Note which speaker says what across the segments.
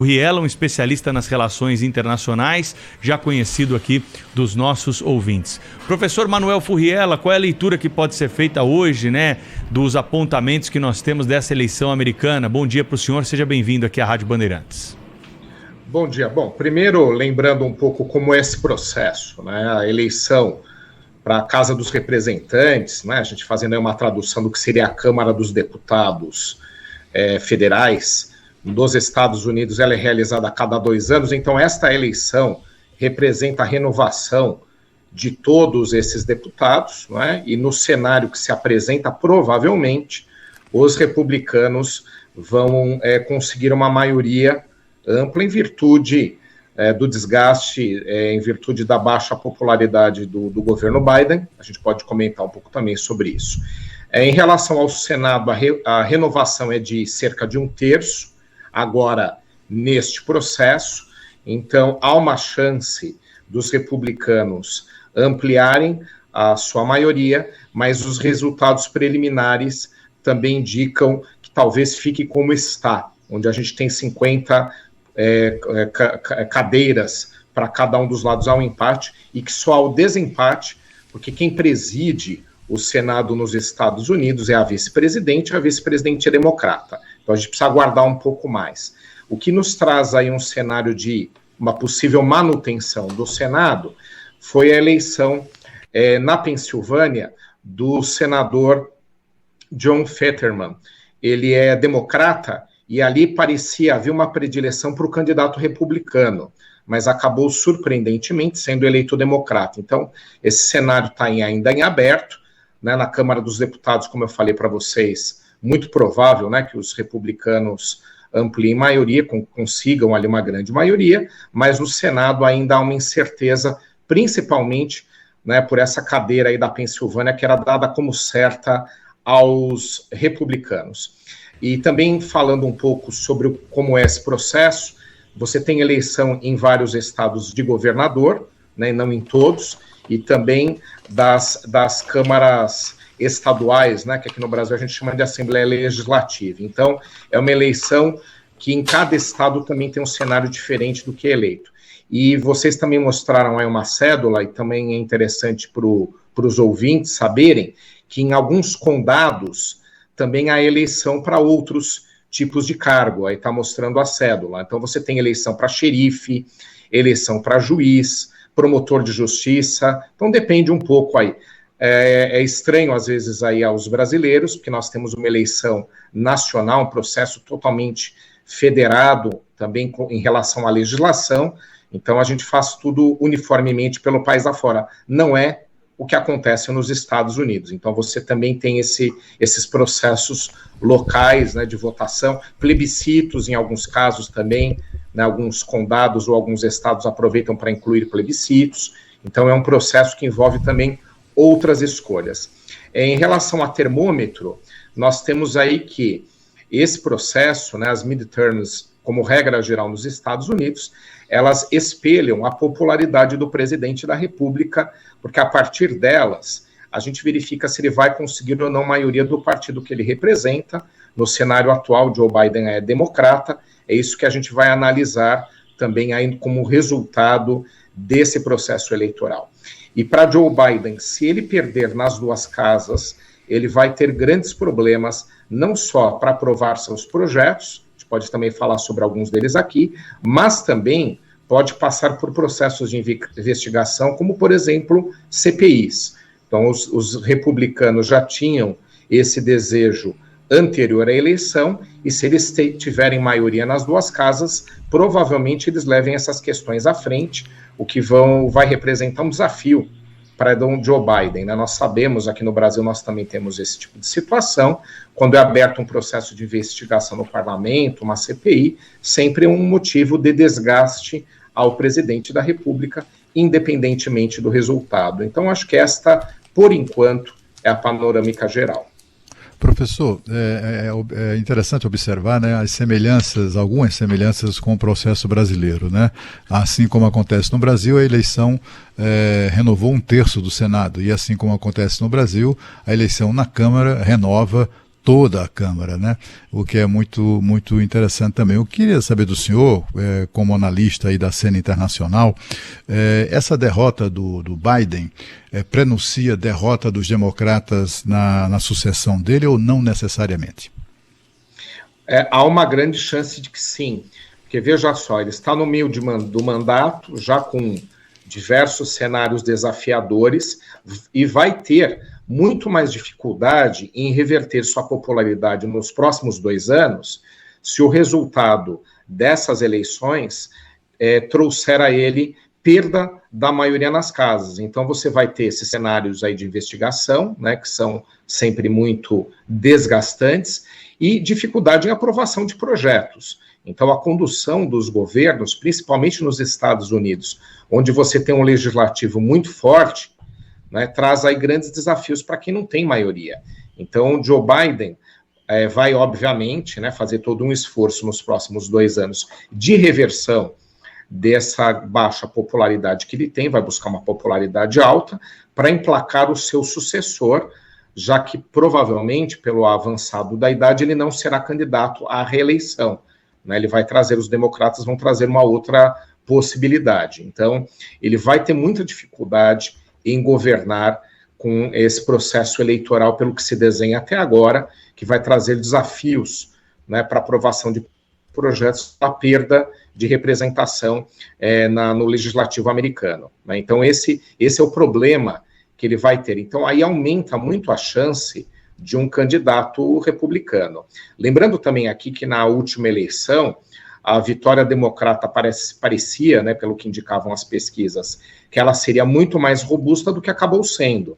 Speaker 1: Furriela, um especialista nas relações internacionais, já conhecido aqui dos nossos ouvintes. Professor Manuel Furriela, qual é a leitura que pode ser feita hoje, dos apontamentos que nós temos dessa eleição americana? Bom dia para o senhor, seja bem-vindo aqui à Rádio Bandeirantes.
Speaker 2: Bom dia. Bom, primeiro lembrando um pouco como é esse processo, a eleição para a Casa dos Representantes, a gente fazendo aí uma tradução do que seria a Câmara dos Deputados federais, dos Estados Unidos, ela é realizada a cada 2 anos, então esta eleição representa a renovação de todos esses deputados, e no cenário que se apresenta, provavelmente, os republicanos vão conseguir uma maioria ampla em virtude do desgaste, em virtude da baixa popularidade do governo Biden. A gente pode comentar um pouco também sobre isso. Em relação ao Senado, a renovação é de cerca de 1/3, agora neste processo, então há uma chance dos republicanos ampliarem a sua maioria, mas os resultados preliminares também indicam que talvez fique como está, onde a gente tem 50 cadeiras para cada um dos lados ao empate, e que só ao desempate, porque quem preside o Senado nos Estados Unidos é a vice-presidente é democrata. Então a gente precisa aguardar um pouco mais. O que nos traz aí um cenário de uma possível manutenção do Senado foi a eleição na Pensilvânia do senador John Fetterman. Ele é democrata e ali parecia haver uma predileção para o candidato republicano, mas acabou surpreendentemente sendo eleito democrata. Então esse cenário está ainda em aberto. Na Câmara dos Deputados, como eu falei para vocês, muito provável que os republicanos ampliem maioria, consigam ali uma grande maioria, mas no Senado ainda há uma incerteza, principalmente por essa cadeira aí da Pensilvânia, que era dada como certa aos republicanos. E também falando um pouco sobre como é esse processo, você tem eleição em vários estados de governador, não em todos, e também das câmaras estaduais, que aqui no Brasil a gente chama de Assembleia Legislativa. Então, é uma eleição que em cada estado também tem um cenário diferente do que é eleito. E vocês também mostraram aí uma cédula, e também é interessante para os ouvintes saberem que em alguns condados também há eleição para outros tipos de cargo, aí está mostrando a cédula. Então, você tem eleição para xerife, eleição para juiz, promotor de justiça, então depende um pouco aí. É estranho às vezes aí aos brasileiros, porque nós temos uma eleição nacional, um processo totalmente federado também em relação à legislação, então a gente faz tudo uniformemente pelo país afora. Não é o que acontece nos Estados Unidos. Então você também tem esses processos locais, de votação, plebiscitos em alguns casos também, alguns condados ou alguns estados aproveitam para incluir plebiscitos. Então é um processo que envolve também outras escolhas. Em relação a termômetro, nós temos aí que esse processo, as midterms, como regra geral nos Estados Unidos, elas espelham a popularidade do presidente da República, porque a partir delas a gente verifica se ele vai conseguir ou não maioria do partido que ele representa. No cenário atual, Joe Biden é democrata, é isso que a gente vai analisar também aí como resultado desse processo eleitoral. E para Joe Biden, se ele perder nas 2 casas, ele vai ter grandes problemas, não só para aprovar seus projetos, a gente pode também falar sobre alguns deles aqui, mas também pode passar por processos de investigação, como, por exemplo, CPIs. Então, os republicanos já tinham esse desejo anterior à eleição, e se eles tiverem maioria nas 2 casas, provavelmente eles levem essas questões à frente, o que vai representar um desafio para Joe Biden. Nós sabemos, aqui no Brasil, nós também temos esse tipo de situação, quando é aberto um processo de investigação no parlamento, uma CPI, sempre é um motivo de desgaste ao presidente da República, independentemente do resultado. Então, acho que esta, por enquanto, é a panorâmica geral.
Speaker 3: Professor, é interessante observar, as semelhanças, algumas semelhanças com o processo brasileiro, Assim como acontece no Brasil, a eleição renovou 1/3 do Senado, e assim como acontece no Brasil, a eleição na Câmara renova toda a Câmara, né? O que é muito, muito interessante também. Eu queria saber do senhor, como analista aí da cena internacional, essa derrota do Biden prenuncia derrota dos democratas na sucessão dele ou não necessariamente?
Speaker 2: Há uma grande chance de que sim, porque veja só, ele está no meio do mandato, já com diversos cenários desafiadores, e vai ter muito mais dificuldade em reverter sua popularidade nos próximos 2 anos, se o resultado dessas eleições trouxer a ele perda da maioria nas casas. Então você vai ter esses cenários aí de investigação, né, que são sempre muito desgastantes, e dificuldade em aprovação de projetos. Então, a condução dos governos, principalmente nos Estados Unidos, onde você tem um legislativo muito forte, né, traz aí grandes desafios para quem não tem maioria. Então, Joe Biden vai, obviamente, né, fazer todo um esforço nos próximos 2 anos de reversão dessa baixa popularidade que ele tem, vai buscar uma popularidade alta para emplacar o seu sucessor, já que provavelmente, pelo avançado da idade, ele não será candidato à reeleição. Né? Ele vai trazer, os democratas vão trazer uma outra possibilidade. Então, ele vai ter muita dificuldade em governar com esse processo eleitoral, pelo que se desenha até agora, que vai trazer desafios, né, para aprovação de projetos, a perda de representação no legislativo americano. Né? Então, esse é o problema que ele vai ter. Então, aí aumenta muito a chance de um candidato republicano. Lembrando também aqui que na última eleição, a vitória democrata parecia, né, pelo que indicavam as pesquisas, que ela seria muito mais robusta do que acabou sendo.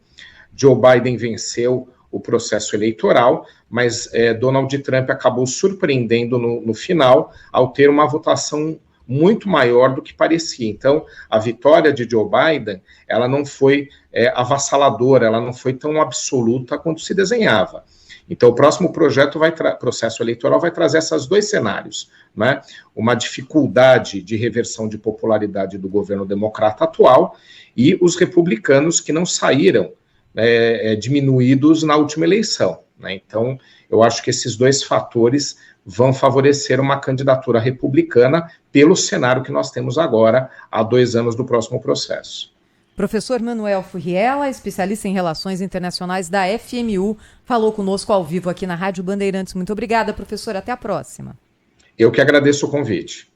Speaker 2: Joe Biden venceu o processo eleitoral, mas Donald Trump acabou surpreendendo no final, ao ter uma votação muito maior do que parecia. Então, a vitória de Joe Biden, ela não foi avassaladora, ela não foi tão absoluta quanto se desenhava. Então, o próximo processo eleitoral vai trazer esses 2 cenários, né? Uma dificuldade de reversão de popularidade do governo democrata atual e os republicanos que não saíram diminuídos na última eleição, né? Então, eu acho que esses 2 fatores vão favorecer uma candidatura republicana pelo cenário que nós temos agora, há 2 anos do próximo processo.
Speaker 4: Professor Manuel Furriela, especialista em relações internacionais da FMU, falou conosco ao vivo aqui na Rádio Bandeirantes. Muito obrigada, professor. Até a próxima.
Speaker 2: Eu que agradeço o convite.